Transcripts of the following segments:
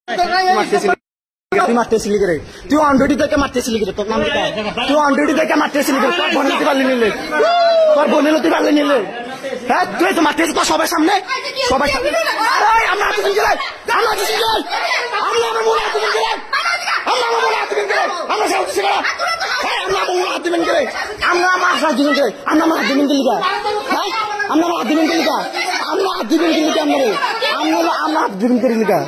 তুই মারতেছিলি করে, তুই অনডিউটি থেকে মারতেছিলি করে, তোর নাম কি? তুই অনডিউটি থেকে মারতেছিলি করে, তোর বোন হতে পারলি নিলে, তোর বোন হতে পারলি নিলে, হ্যাঁ তুই তো মারতেছিস তো সবার সামনে, সবার সামনে। আমরা হাতে গেলে, আমরা হাতে গেলে, আমরা আমার বোন হাতে গেলে, আমরা আমার বোন হাতে গেলে, আমরা সব কিছু করা, আমরা আমার বোন হাতে গেলে, আমরা আমার হাতে গেলে, আমরা আমার হাতে গেলে লিখা, হ্যাঁ আমরা আমার হাতে গেলে লিখা, আমরা হাতে গেলে লিখা, আমরা আমরা হাতে গেলে লিখা,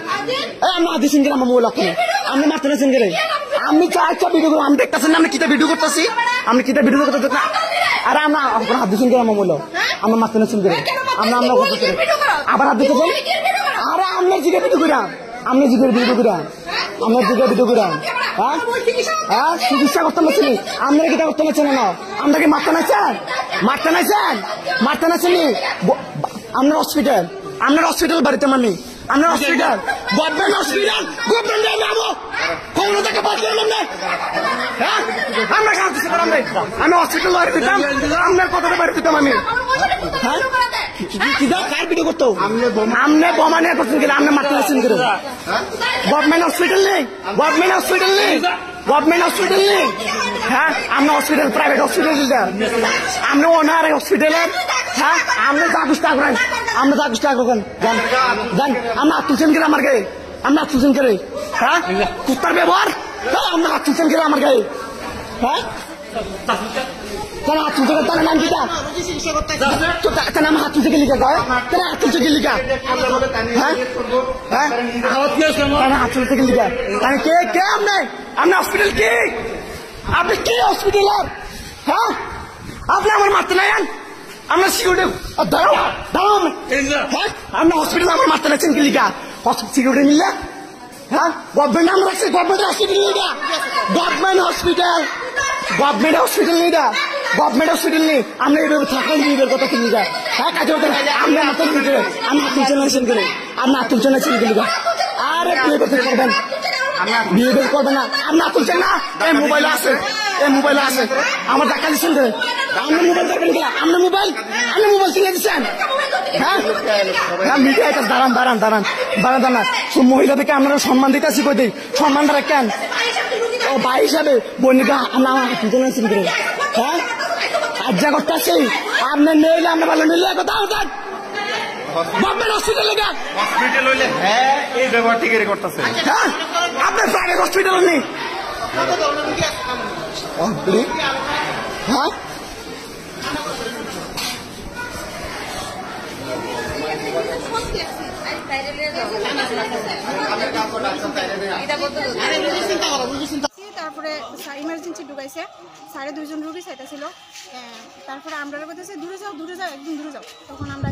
আমরা হাতে গেলে আমার মোবাইল আপনি আপনি মারতে পারছেন গেলে, আমি চারটা ভিডিও করবো, আমি দেখতেছেন না আমি কিতা ভিডিও করতেছি, আমি কিতা ভিডিও করতে না, আরে আমরা হাত দিচ্ছেন গেলে আমার বললো, আমরা মারতে পারছেন গেলে, আমরা আমরা আবার হাত দিতে চাই, আরে আমরা জিগে ভিডিও করাম, আমরা জিগের ভিডিও করাম, আমরা জিগের ভিডিও করাম, হ্যাঁ হ্যাঁ চিকিৎসা করতে পারছি, আমরা কিতা করতে পারছেন না, আমরা কি মারতে নাইছেন, মারতে নাইছেন, মারতে নাইছেন, আমরা হসপিটাল, আমরা হসপিটাল বাড়িতে মানি, আমরা হসপিটাল, গভর্নমেন্ট হসপিটাল, গভর্নমেন্ট নামো কোনো থেকে বাদ করলাম না, হ্যাঁ আমরা কাজ দিতে পারলাম না, আমি হসপিটাল বাড়ি দিতাম, আপনার কথাটা বাড়ি দিতাম আমি, হ্যাঁ কিদা কার ভিডিও করতো, আমনে বোমা নিয়ে করছেন গেলে, আমনে মারতে আসছেন গেলে, গভর্নমেন্ট হসপিটাল নেই, গভর্নমেন্ট হসপিটাল নেই, গভর্নমেন্ট হসপিটাল নেই, হ্যাঁ আমরা হসপিটাল প্রাইভেট হসপিটাল দিতাম, আমরা ওনার হসপিটালের, হ্যাঁ আমরা যা খুশি তা করেন, আমরা যা খুশি তা করেন, জান আমরা তুলছেন গেলে আমার গায়ে, আমরা তুলছেন গেলে, হ্যাঁ কুত্তার ব্যবহার, আমরা হাত তুলছেন গেলে আমার গায়ে, হ্যাঁ হাত তুলছে তার নাম কি, তার নাম হাত তুলছে গেলি গায়ে, তারা হাত তুলছে গেলি গা, হ্যাঁ হ্যাঁ হাত তুলছে গেলি গা, কে কে আপনি, আপনি হসপিটাল কি, আপনি কি হসপিটাল, হ্যাঁ আপনি আমার মারতে নাই, আমরা সিকিউরিটি দাঁড়াও দাঁড়াও, হ্যাঁ আমরা হসপিটাল আমার মারতে লাগছেন কি লিখা, সিকিউরিটি মিললে, হ্যাঁ গভর্নমেন্ট আমরা রাখছি, গভর্নমেন্ট হসপিটাল নেই, গভর্নমেন্ট হসপিটাল, গভর্নমেন্ট হসপিটাল নেই, গভর্নমেন্ট হসপিটাল নেই, আমরা এইভাবে থাকাই নিবের কথা কি লিখা, হ্যাঁ কাজে আমরা মাত্র করে, আমি হাত তুলছেন আসেন করে, আপনার হাত তুলছেন আসেন কি লিখা, আরে বিয়ে করতে করবেন, বিয়ে করবেন না, আপনার তুলছেন না, এই মোবাইল আছে, এই মোবাইল আছে, আমার দেখা দিচ্ছেন করে, আপনার মোবাইল দেখবেন কিনা, আপনার মোবাইল, আপনি মোবাইল কিনে দিচ্ছেন, হ্যাঁ হ্যাঁ মিডিয়া দাঁড়ান দাঁড়ান দাঁড়ান দাঁড়ান দাঁড়ান, মহিলাদেরকে আপনারা সম্মান দিতে আসি কই দিই, সম্মানটা রাখেন, ও ভাই হিসাবে বোনিকা আমরা আমার তুলছেন আসেন করে, হ্যাঁ আর যা করতে আসি আপনার নিলে আমরা ভালো নিলে কথা হতেন, গভর্নমেন্ট হসপিটাল হসপিটাল হইলে, হ্যাঁ এই ব্যবহার ঠিক করতেছে, হ্যাঁ আপনার প্রাইভেট হসপিটাল নেই, হ্যাঁ তারপরে ইমার্জেন্সি ঢুকাইছে, সাড়ে 2 জন রুগী চাইতেছিল, তারপরে আমরা বলতেছে দূরে যাও দূরে যাও একদম দূরে যাও, তখন আমরা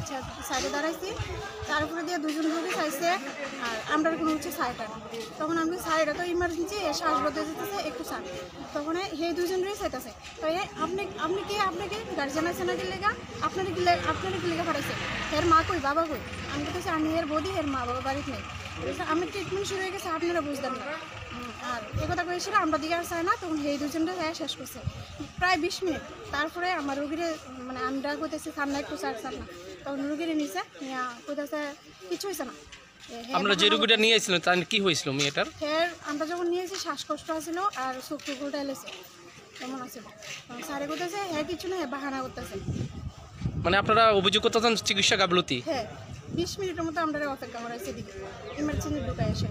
সাইডে দাঁড়াইছি, তারপরে দিয়ে 2 জন রুগী চাইছে, আর আমরা কোনো হচ্ছে সাইডটা, তখন আমি সাইডে তো ইমার্জেন্সি শ্বাস বদলে যেতেছে একটু সার, তখন হে 2 জন রুগী চাইতেছে, তাই আপনি আপনাকে গার্জিয়ান আছে না কি লেগা, আপনার কি লেগা পাঠাইছে, এর মা কই বাবা কই, আমি বলতেছি আমি এর বৌদি, এর মা বাবা বাড়িতে নেই, আমি ট্রিটমেন্ট শুরু হয়ে গেছে আপনারা বুঝতেন না, আর একথা করেছিল আমরা দিকে আর চাই না, তখন এই 2 জনটা শেষ করছে প্রায় 20 মিনিট, তারপরে আমার রুগীরে মানে আমরা কইতেছি সামনে একটু চার না, তখন রুগীরে নিচে নিয়ে কইতেছে কিছু হয়েছে না, আমরা যে রুগীটা নিয়ে এসেছিলাম তার কি হয়েছিল মেয়েটার, আমরা যখন নিয়েছি শ্বাসকষ্ট আছিল আর চোখ টুকুটা এলেছে তেমন আছিল, স্যারে কইতেছে হ্যাঁ কিছু না, বাহানা করতেছে, মানে আপনারা অভিযোগ করতেছেন চিকিৎসা গাফলতি, হ্যাঁ 20 মিনিটের মতো আমরা অপেক্ষা করাইছি এদিকে ইমার্জেন্সি ঢুকাই এসে,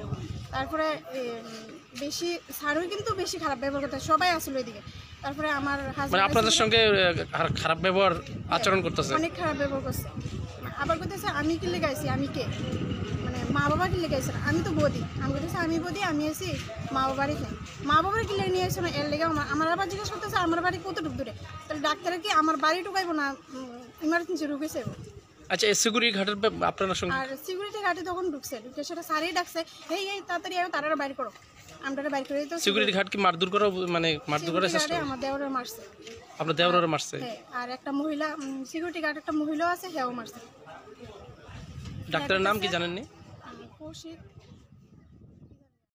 তারপরে বেশি স্যারও কিন্তু বেশি খারাপ ব্যবহার করতে, সবাই আসলো এদিকে, তারপরে আমার মানে আপনাদের সঙ্গে খারাপ ব্যবহার আচরণ করতেছে, অনেক খারাপ ব্যবহার করছে, আবার কইতেছে আমি কি লেগাইছি, আমি কে, মানে মা বাবা কি লেগাইছে, আমি তো বদি, আমি বলতেছি আমি বদি, আমি এসি মা বাবারই নেই, মা বাবার কি লেগে নিয়ে এসে না, এর লেগে আমার আবার জিজ্ঞেস করতেছে আমার বাড়ি কতটুকু দূরে, তাহলে ডাক্তারে কি আমার বাড়ি ঢুকাইবো না ইমার্জেন্সি রুগী চাইবো, আচ্ছা এই সিকিউরিটি ঘাটের আপনার সঙ্গে, আর সিকিউরিটি ঘাটে তখন ঢুকে সেটা সারেই ডাকছে, এই তাড়াতাড়ি তারা বাইর করো, আমরা বাইর করে দিতে, সিকিউরিটি ঘাট কি মারধর করা, মানে মারধর করার চেষ্টা, আমার দেওরে মারছে, আপনার দেওরে মারছে, হ্যাঁ আর একটা মহিলা সিকিউরিটি গার্ড একটা মহিলা আছে, হেও মারছে, ডাক্তারের নাম কি জানেননি? কৌশিক।